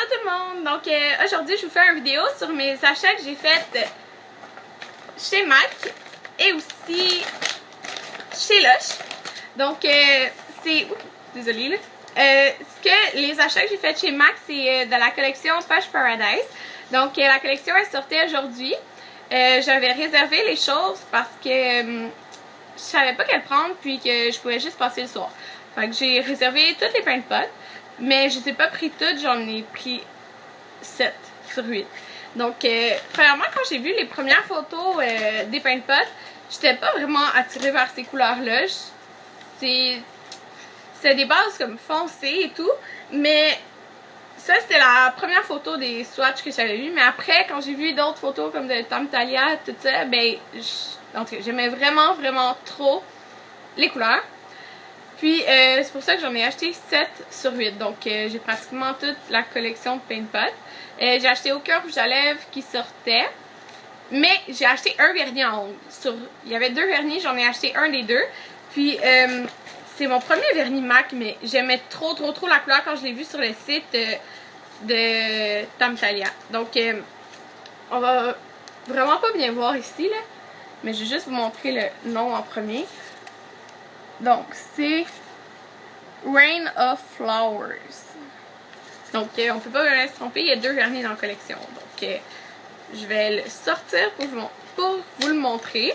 tout le monde! Donc aujourd'hui je vous fais une vidéo sur mes achats que j'ai fait chez MAC et aussi chez Lush. Donc c'est... désolée là. Les achats que j'ai fait chez MAC c'est de la collection Posh Paradise. Donc la collection est sortie aujourd'hui. J'avais réservé les choses parce que je savais pas quelle prendre puis que je pouvais juste passer le soir. Fait que j'ai réservé toutes les pain de pot. Mais je les ai pas pris toutes, j'en ai pris 7 sur 8. Donc, premièrement, quand j'ai vu les premières photos des pain de pot, j'étais pas vraiment attirée vers ces couleurs-là. C'est des bases comme foncées et tout, mais ça, c'était la première photo des swatchs que j'avais vu. Mais après, quand j'ai vu d'autres photos comme de Talia, tout ça, ben, en tout cas, j'aimais vraiment, vraiment trop les couleurs. Puis c'est pour ça que j'en ai acheté 7 sur 8. Donc j'ai pratiquement toute la collection de pain pot. J'ai acheté aucun rouge à lèvres qui sortait. Mais j'ai acheté un vernis en ongles. Il y avait 2 vernis, j'en ai acheté un des 2. Puis c'est mon premier vernis MAC, mais j'aimais trop la couleur quand je l'ai vu sur le site de Talia. Donc on va vraiment pas bien voir ici là. Mais je vais juste vous montrer le nom en premier. Donc, c'est Rain of Flowers. Donc, on peut pas vraiment se tromper. Il y a 2 vernis dans la collection. Donc, je vais le sortir pour vous le montrer.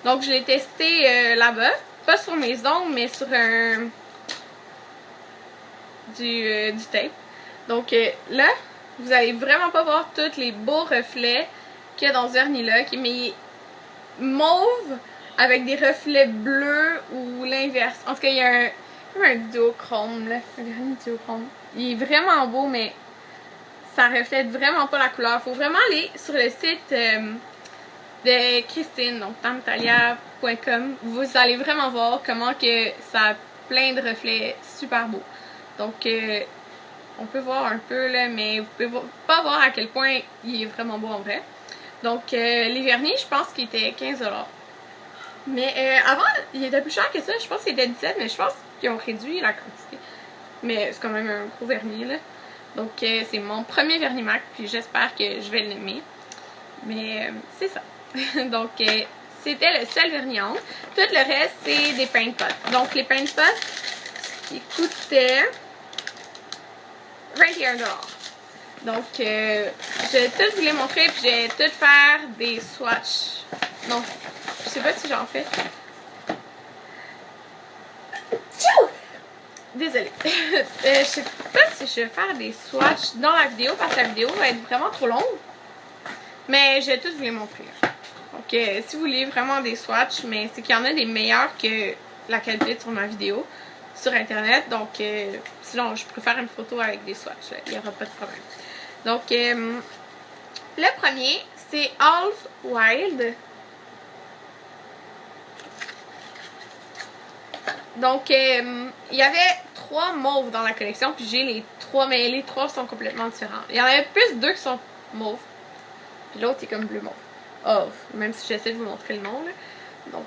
Donc, je l'ai testé là-bas. Pas sur mes ongles, mais sur du tape. Donc, là, vous allez vraiment pas voir tous les beaux reflets qu'il y a dans ce vernis-là. Mais il est mauve avec des reflets bleus ou l'inverse. En tout cas, il y a un duochrome, là. Un vernis duochrome. Il est vraiment beau, mais ça reflète vraiment pas la couleur. Faut vraiment aller sur le site de Christine, donc tamtalia.com. Vous allez vraiment voir comment que ça a plein de reflets super beaux. Donc, on peut voir un peu, là, mais vous pouvez pas voir à quel point il est vraiment beau en vrai. Donc, les vernis, je pense qu'ils étaient 15$. Mais avant, il était plus cher que ça. Je pense qu'il était 17$, mais je pense qu'ils ont réduit la quantité. Mais c'est quand même un gros vernis, là. Donc, c'est mon premier vernis MAC, puis j'espère que je vais l'aimer. Mais c'est ça. Donc, c'était le seul vernis ongle. Tout le reste, c'est des pain pot. Donc, les pain pot, qui coûtaient 21$. Donc, je vais tout vous les montrer, puis je vais tout faire des swatchs. Donc, je sais pas si j'en fais. Désolée. Je sais pas si je vais faire des swatchs dans la vidéo, parce que la vidéo va être vraiment trop longue. Mais je vais tout vous les montrer. Donc, si vous voulez vraiment des swatchs, mais c'est qu'il y en a des meilleurs que la qualité sur ma vidéo sur internet. Donc, sinon, je préfère une photo avec des swatchs. Il n'y aura pas de problème. Donc, le premier, c'est Half Wild. Donc, il y avait 3 mauves dans la collection, puis j'ai les 3, mais les 3 sont complètement différents. Il y en avait plus 2 qui sont mauves, puis l'autre est comme bleu mauve. Oh, même si j'essaie de vous montrer le nom, là. Donc,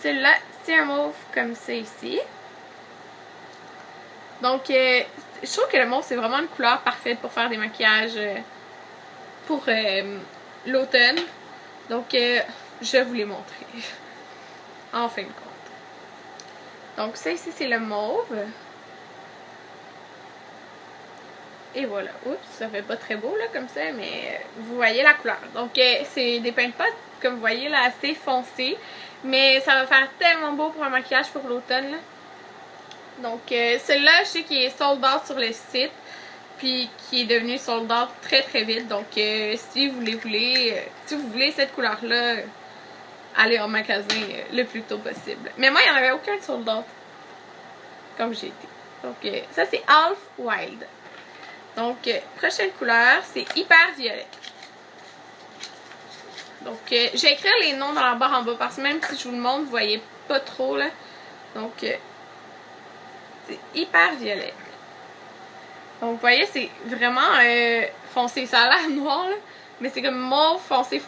celui-là, c'est un mauve comme ça ici. Donc, je trouve que le mauve, c'est vraiment une couleur parfaite pour faire des maquillages pour l'automne. Donc, je vais vous les montrer en fin de compte. Donc, ça ici, c'est le mauve. Et voilà. Oups, ça fait pas très beau, là, comme ça, mais vous voyez la couleur. Donc, c'est des pain de pot, comme vous voyez, là, assez foncé. Mais ça va faire tellement beau pour un maquillage pour l'automne, là. Donc, celui-là, je sais qu'il est sold out sur le site. Puis, qui est devenu sold out très vite. Donc, si vous voulez cette couleur-là, aller en magasin le plus tôt possible. Mais moi, il n'y en avait aucun de sold out. Comme j'ai été. Donc, ça, c'est Half Wild. Donc, prochaine couleur, c'est Hyper Violet. Donc, je vais écrire les noms dans la barre en bas parce que même si je vous le montre, vous voyez pas trop, là. Donc, c'est Hyper Violet. Donc, vous voyez, c'est vraiment foncé. Ça a l'air noir, là, mais c'est comme mauve foncé.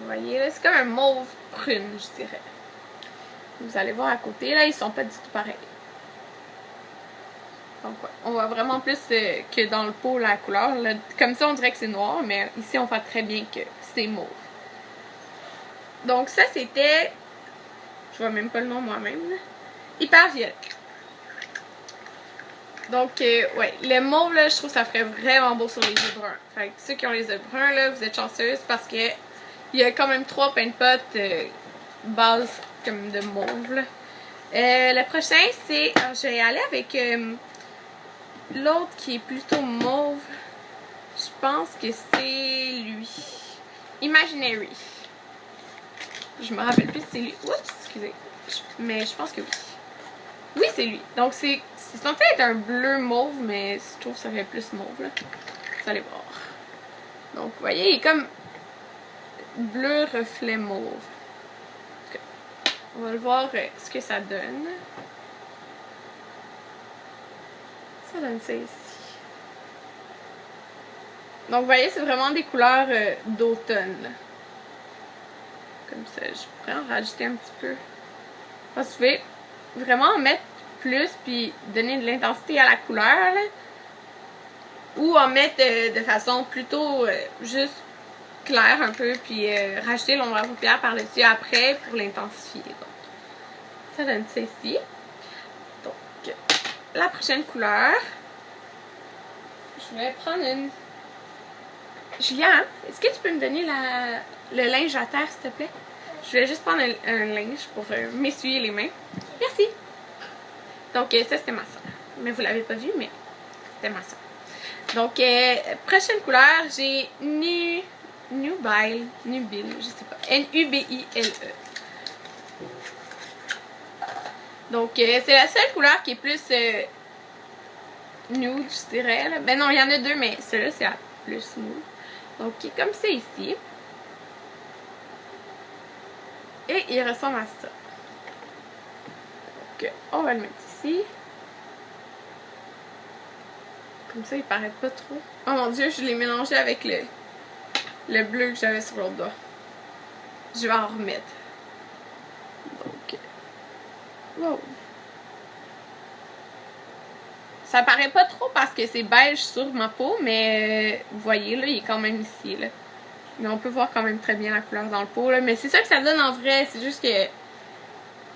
voyez là, c'est comme un mauve prune, je dirais. Vous allez voir à côté, là, ils sont pas du tout pareils. Donc ouais, on voit vraiment plus que dans le pot la couleur. Là, comme ça, on dirait que c'est noir, mais ici, on voit très bien que c'est mauve. Donc ça, c'était... Je vois même pas le nom moi-même. Hyper violet. Donc, ouais, le mauve, là, je trouve que ça ferait vraiment beau sur les yeux bruns. Fait que ceux qui ont les yeux bruns, là, vous êtes chanceuses parce que il y a quand même 3 paint pots base comme de mauve, là. Le prochain, c'est... Je vais aller avec l'autre qui est plutôt mauve. Je pense que c'est lui. Imaginary. Je me rappelle plus si c'est lui. Oups, excusez. Mais je pense que oui. Oui, c'est lui. Donc, c'est censé être un bleu mauve, mais je trouve que ça fait plus mauve, là. Vous allez voir. Donc, vous voyez, il est comme bleu reflet mauve. Okay. On va le voir ce que ça donne. Ça donne ça ici. Donc, vous voyez, c'est vraiment des couleurs d'automne. Comme ça, je pourrais en rajouter un petit peu. Parce que vous pouvez vraiment en mettre plus puis donner de l'intensité à la couleur, là. Ou en mettre de façon plutôt juste claire un peu puis rajouter l'ombre à paupières par-dessus après pour l'intensifier. Donc, ça donne ça ici. Donc, la prochaine couleur, je vais prendre une... Julia, est-ce que tu peux me donner le linge à terre, s'il te plaît? Je vais juste prendre un linge pour m'essuyer les mains. Merci! Donc, ça, c'était ma soeur. Mais vous l'avez pas vu, mais c'était ma soeur. Donc, prochaine couleur, j'ai Nubile, je sais pas, N-U-B-I-L-E. Donc, c'est la seule couleur qui est plus nude, je dirais. Là. Ben non, il y en a deux, mais celle-là, c'est la plus nude. Donc, comme c'est ici. Et il ressemble à ça. Donc, on va le mettre ici. Comme ça, il paraît pas trop. Oh mon dieu, je l'ai mélangé avec le bleu que j'avais sur l'autre doigt. Je vais en remettre. Donc, wow. Ça paraît pas trop parce que c'est beige sur ma peau, mais vous voyez, là, il est quand même ici, là. Mais on peut voir quand même très bien la couleur dans le pot, là. Mais c'est ça que ça donne en vrai, c'est juste que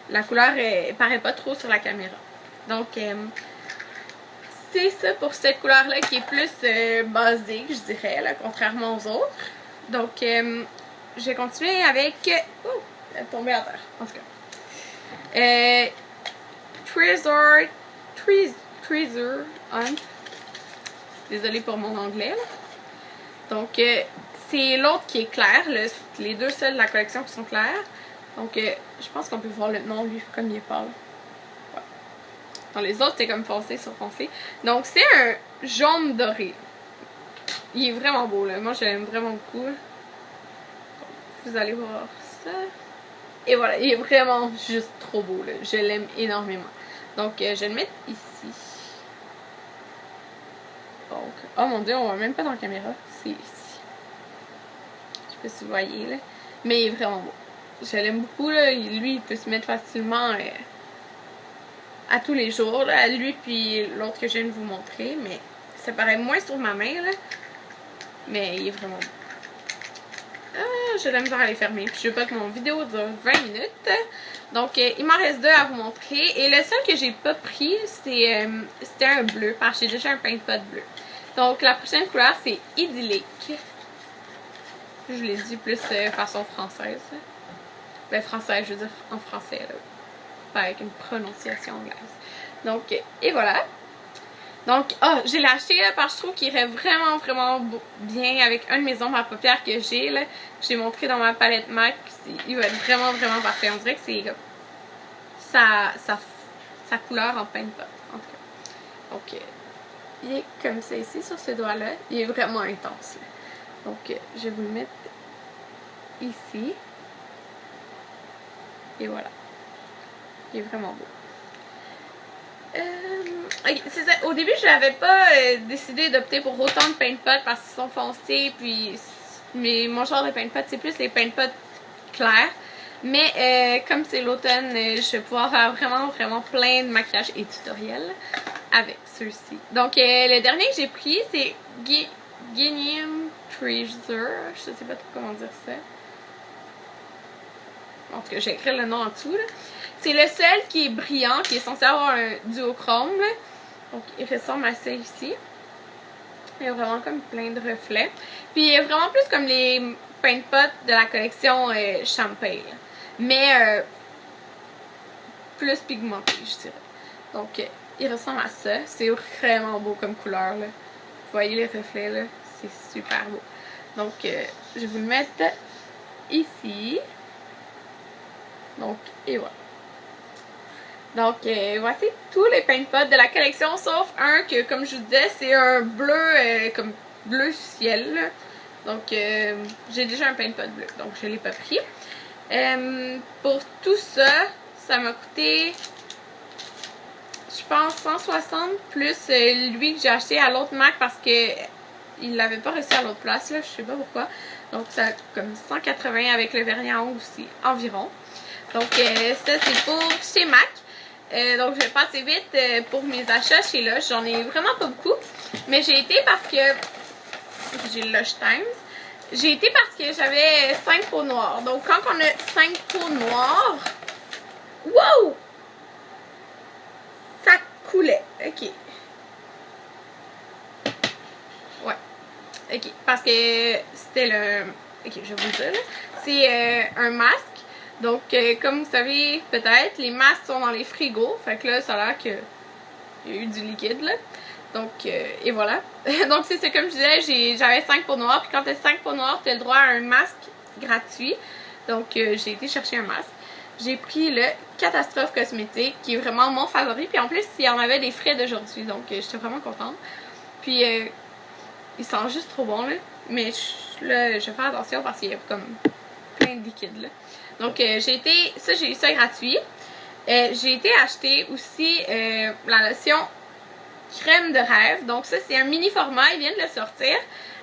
la couleur paraît pas trop sur la caméra. Donc, c'est ça pour cette couleur-là qui est plus basique, je dirais, là, contrairement aux autres. Donc, je vais continuer avec... Oh, elle est tombée à terre, en tout cas. Treasure Hunt. Désolée pour mon anglais, là. Donc, c'est l'autre qui est clair, les deux seuls de la collection qui sont clairs. Donc, je pense qu'on peut voir le nom, lui, comme il est pâle. Ouais. Dans les autres, c'est comme foncé sur foncé. Donc, c'est un jaune doré. Il est vraiment beau, là. Moi, je l'aime vraiment beaucoup. Donc, vous allez voir ça. Et voilà, il est vraiment juste trop beau, là. Je l'aime énormément. Donc, je vais le mettre ici. Donc, oh mon dieu, on voit même pas dans la caméra. C'est ici. Je sais pas si vous voyez, là. Mais il est vraiment beau. Je l'aime beaucoup, là. Lui, il peut se mettre facilement à tous les jours, là. Lui, puis l'autre que je viens de vous montrer. Mais ça paraît moins sur ma main, là. Mais il est vraiment beau. Je vais me les fermer. Puis je veux pas que mon vidéo dure 20 minutes. Donc, il m'en reste deux à vous montrer. Et le seul que j'ai pas pris, c'était un bleu. Parce que j'ai déjà un paint pot bleu. Donc, la prochaine couleur, c'est idyllique. Je l'ai dit plus façon française. Ben, française, je veux dire en français, là. Pas avec une prononciation anglaise. Donc, et voilà. Donc, je l'ai acheté là, parce que je trouve qu'il irait vraiment, vraiment bien avec un de mes ombres à paupières que j'ai, là. J'ai montré dans ma palette MAC. Il va être vraiment, vraiment parfait. On dirait que c'est sa couleur en paint pot, en tout cas. Donc, il est comme ça ici, sur ce doigt-là. Il est vraiment intense, là. Donc, je vais vous le mettre ici. Et voilà. Il est vraiment beau. Okay, c'est ça. Au début, je n'avais pas décidé d'opter pour autant de paint pot parce qu'ils sont foncés, puis Mais mon genre de pain de pot, c'est plus les pains de pot clairs. Mais comme c'est l'automne, je vais pouvoir faire vraiment plein de maquillage et tutoriels avec ceux-ci. Donc le dernier que j'ai pris, c'est Guineum Treasure. Je sais pas trop comment dire ça. En tout cas, j'ai écrit le nom en dessous. C'est le seul qui est brillant, qui est censé avoir un duochrome. Là. Donc il ressemble à ça ici. Il y a vraiment comme plein de reflets. Puis il est vraiment plus comme les paint de pot de la collection Champagne. Mais plus pigmenté, je dirais. Donc il ressemble à ça. C'est vraiment beau comme couleur. Là. Vous voyez les reflets là. C'est super beau. Donc je vais vous le mettre ici. Donc et voilà. Donc voici tous les paint pot de la collection sauf un que comme je vous disais c'est un bleu comme bleu ciel là. Donc j'ai déjà un paint pot bleu donc je ne l'ai pas pris. Pour tout ça, ça m'a coûté je pense 160 plus lui que j'ai acheté à l'autre Mac parce que il l'avait pas reçu à l'autre place là, je sais pas pourquoi. Donc ça a comme 180 avec le vernis en haut aussi environ. Donc ça c'est pour chez Mac. Donc je vais passer vite pour mes achats chez Lush. J'en ai vraiment pas beaucoup. Mais j'ai été parce que j'ai Lush Times. J'ai été parce que j'avais 5 peaux noires. Donc quand on a 5 peaux noires, wow! Ça coulait. Ok. Ouais. Ok. Parce que c'était le... Ok, je vais vous le dire. C'est un masque. Donc, comme vous savez, peut-être, les masques sont dans les frigos. Fait que là, ça a l'air qu'il y a eu du liquide, là. Donc, et voilà. Donc, c'est ça, comme je disais, j'avais 5 peaux noires. Puis quand t'as 5 peaux noires, t'as le droit à un masque gratuit. Donc, j'ai été chercher un masque. J'ai pris le Catastrophe Cosmétique, qui est vraiment mon favori. Puis en plus, il y en avait des frais d'aujourd'hui. Donc, j'étais vraiment contente. Puis, il sent juste trop bon, là. Mais là, je vais faire attention parce qu'il y a comme plein de liquide, là. Donc, j'ai eu ça gratuit. J'ai été acheter aussi la lotion crème de rêve. Donc, ça, c'est un mini format. Ils viennent de le sortir.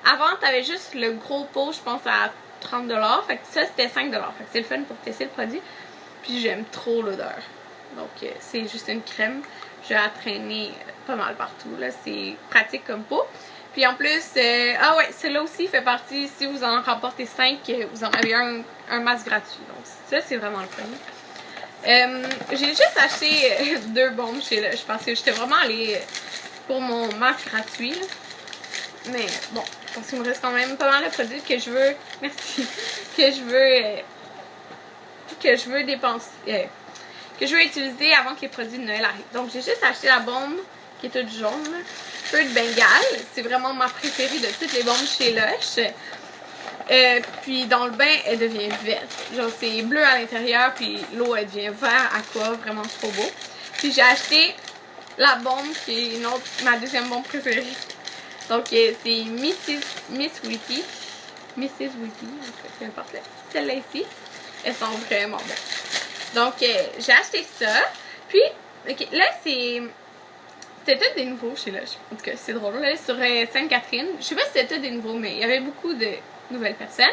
Avant, t'avais juste le gros pot, je pense, à 30$. Fait que ça, c'était 5$. Fait que c'est le fun pour tester le produit. Puis, j'aime trop l'odeur. Donc, c'est juste une crème. Je vais la traîner pas mal partout. Là, c'est pratique comme peau. Puis en plus, ah ouais, celui-là aussi fait partie, si vous en remportez 5, vous en avez un masque gratuit. Donc ça, c'est vraiment le fun. J'ai juste acheté 2 bombes chez Lush parce que j'étais vraiment allée pour mon masque gratuit. Là. Mais bon, parce qu'il me reste quand même pas mal de produits que je veux, merci, que je veux dépenser, que je veux utiliser avant que les produits de Noël arrivent. Donc j'ai juste acheté la bombe qui est toute jaune. Là. Feu de Bengale, c'est vraiment ma préférée de toutes les bombes chez Lush. Puis dans le bain, elle devient verte. Genre c'est bleu à l'intérieur, puis l'eau elle devient vert aqua, vraiment trop beau. Puis j'ai acheté la bombe qui est ma deuxième bombe préférée. Donc c'est Miss Witty. Mrs. Witty, peu importe. Celle-là ici, elles sont vraiment bonnes. Donc j'ai acheté ça. Puis, ok, là c'était tous des nouveaux chez Lush. En tout cas, c'est drôle. Là, sur Sainte-Catherine, je sais pas si c'était tous des nouveaux, mais il y avait beaucoup de nouvelles personnes.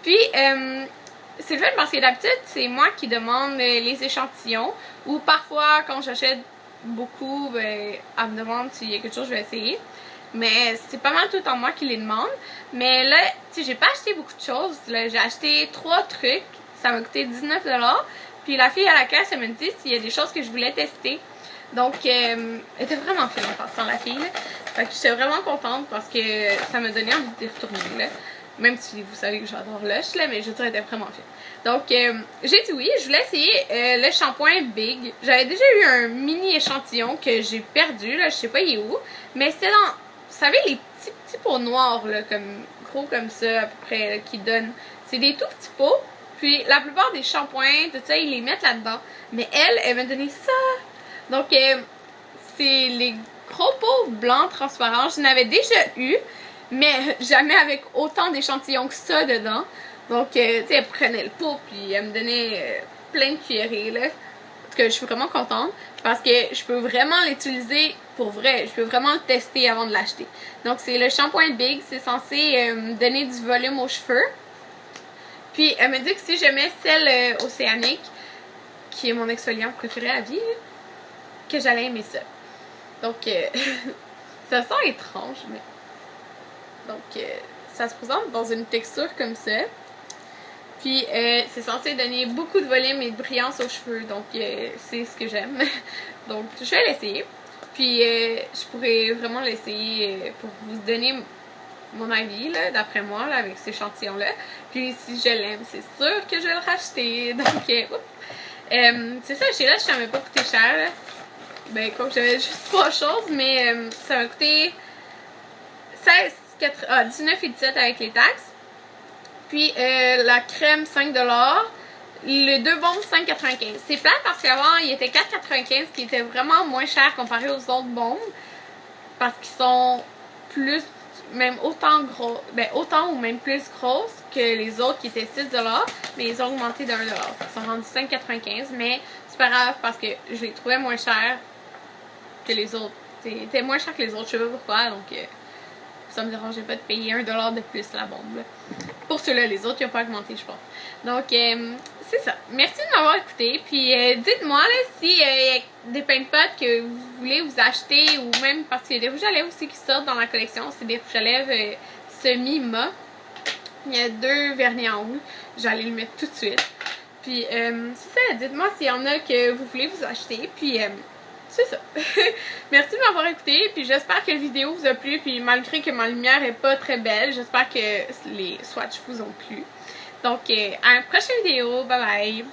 Puis, c'est le fait parce que d'habitude, c'est moi qui demande les échantillons. Ou parfois, quand j'achète beaucoup, ben, elle me demande s'il y a quelque chose, je vais essayer. Mais c'est pas mal tout le temps moi qui les demande. Mais là, tu sais, j'ai pas acheté beaucoup de choses. J'ai acheté 3 trucs. Ça m'a coûté 19$. Puis la fille à la caisse, elle me dit s'il y a des choses que je voulais tester. Donc, elle était vraiment fine en passant, la fille. Là. Fait que j'étais vraiment contente parce que ça m'a donné envie d'y retourner. Là. Même si vous savez que j'adore Lush, là, mais je dirais qu'elle était vraiment fine. Donc, j'ai dit oui. Je voulais essayer le shampoing Big. J'avais déjà eu un mini échantillon que j'ai perdu. Là, je sais pas il est où. Mais c'était dans, vous savez, les petits pots noirs, là, comme, gros comme ça, à peu près, là, qui donnent. C'est des tout petits pots. Puis, la plupart des shampoings, tout ça, ils les mettent là-dedans. Mais elle m'a donné ça. Donc, c'est les gros pots blancs transparents. Je n'avais déjà eu, mais jamais avec autant d'échantillons que ça dedans. Donc, tu sais, elle prenait le pot, puis elle me donnait plein de cuillerées, là. tout cas, je suis vraiment contente parce que je peux vraiment l'utiliser pour vrai. Je peux vraiment le tester avant de l'acheter. Donc, c'est le shampoing Big. C'est censé donner du volume aux cheveux. Puis, elle me dit que si je mets celle océanique, qui est mon exfoliant préféré à vie, que j'allais aimer ça. Donc, ça sent étrange, mais... Donc, ça se présente dans une texture comme ça. Puis, c'est censé donner beaucoup de volume et de brillance aux cheveux. Donc, c'est ce que j'aime. Donc, je vais l'essayer. Puis, je pourrais vraiment l'essayer pour vous donner mon avis, là, d'après moi, là, avec cet échantillon-là. Puis, si je l'aime, c'est sûr que je vais le racheter. Donc, c'est ça, chez là, ça m'a pas coûté cher. Là. Ben, comme j'avais juste 3 choses, mais ça m'a coûté 19 et 17 avec les taxes. Puis la crème 5$. Les 2 bombes 5,95$. C'est plate parce qu'avant il était 4,95$, qui était vraiment moins cher comparé aux autres bombes. Parce qu'ils sont plus, même autant gros, ben autant ou même plus grosses que les autres qui étaient 6$. Mais ils ont augmenté de 1$. Ils sont rendus 5,95$. Mais c'est pas grave parce que je les trouvais moins chers que les autres. C'était moins cher que les autres, je sais pas pourquoi. Donc ça me dérangeait pas de payer 1$ de plus la bombe. Là. Pour ceux-là, les autres, ils n'ont pas augmenté, je pense. Donc, c'est ça. Merci de m'avoir écouté. Puis, dites-moi là, si y a des pains de pâte que vous voulez vous acheter, ou même parce qu'il y a des rouges à lèvres aussi qui sortent dans la collection. C'est des rouges à lèvres semi-mat. Il y a 2 vernis en haut. J'allais le mettre tout de suite. Puis, c'est ça. Dites-moi s'il y en a que vous voulez vous acheter. Puis, c'est ça. Merci de m'avoir écouté, puis j'espère que la vidéo vous a plu, puis malgré que ma lumière est pas très belle, j'espère que les swatchs vous ont plu. Donc, à une prochaine vidéo. Bye bye!